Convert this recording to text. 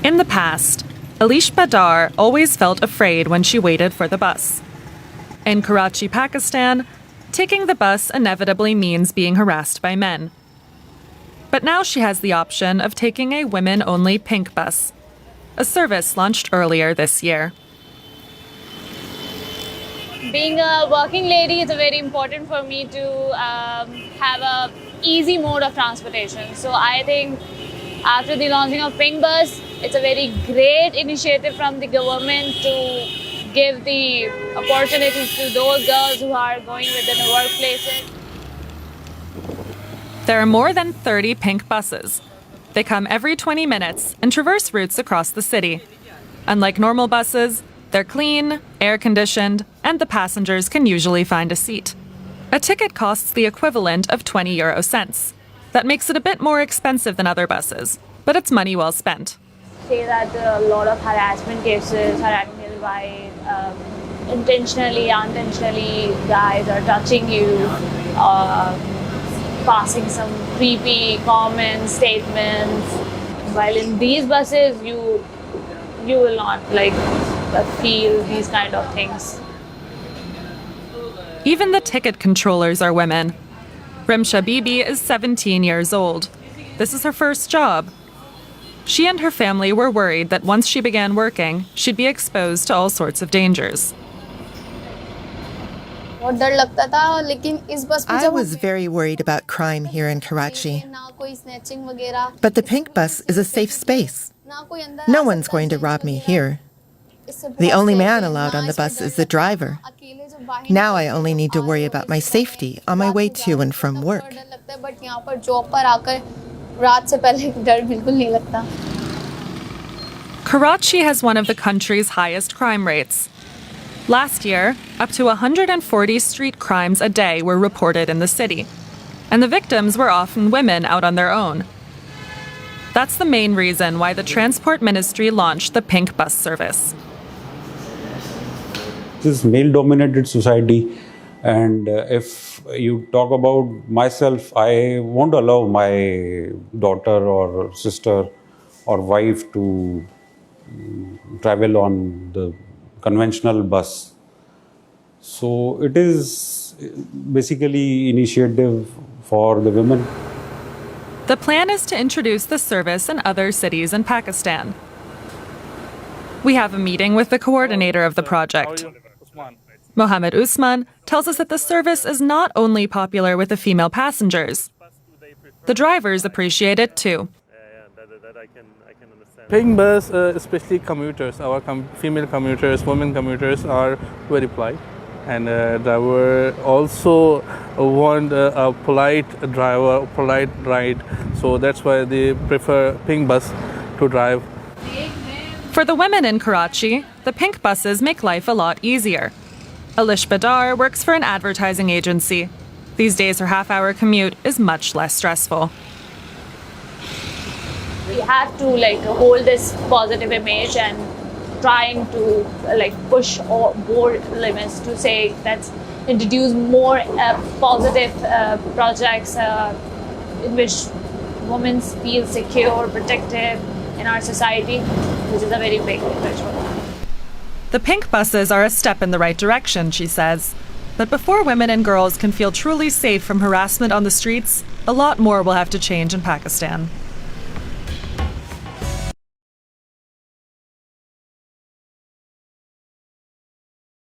In the past, Alish Badar always felt afraid when she waited for the bus. In Karachi, Pakistan, taking the bus inevitably means being harassed by men. But now she has the option of taking a women-only pink bus, a service launched earlier this year. Being a working lady, it's very important for me to have an easy mode of transportation. So I think after the launching of Pink Bus, it's a very great initiative from the government to give the opportunities to those girls who are going within the workplaces. There are more than 30 pink buses. They come every 20 minutes and traverse routes across the city. Unlike normal buses, they're clean, air-conditioned, and the passengers can usually find a seat. A ticket costs the equivalent of 20 euro cents. That makes it a bit more expensive than other buses, but it's money well spent. Say that a lot of harassment cases are happening by intentionally, unintentionally, guys are touching you, passing some creepy comments, statements. While in these buses, you will not feel these kind of things. Even the ticket controllers are women. Rimsha Bibi is 17 years old. This is her first job. She and her family were worried that once she began working, she'd be exposed to all sorts of dangers. I was very worried about crime here in Karachi. But the pink bus is a safe space. No one's going to rob me here. The only man allowed on the bus is the driver. Now I only need to worry about my safety on my way to and from work. Karachi has one of the country's highest crime rates. Last year, up to 140 street crimes a day were reported in the city, and the victims were often women out on their own. That's the main reason why the Transport Ministry launched the Pink Bus service. This is male-dominated society, and if you talk about myself, I won't allow my daughter or sister or wife to travel on the conventional bus. So it is basically initiative for the women. The plan is to introduce the service in other cities in Pakistan. We have a meeting with the coordinator of the project. Mohammed Usman tells us that the service is not only popular with the female passengers. The drivers appreciate it too. Pink bus, especially commuters, our female commuters, women commuters are very polite. And driver also want a polite driver, polite ride. So that's why they prefer pink bus to drive. For the women in Karachi, the pink buses make life a lot easier. Alish Badar works for an advertising agency. These days her half-hour commute is much less stressful. We have to hold this positive image and trying to push more limits to say let's introduce more positive projects in which women feel secure, protected in our society, which is a very big threshold. The pink buses are a step in the right direction, she says. But before women and girls can feel truly safe from harassment on the streets, a lot more will have to change in Pakistan.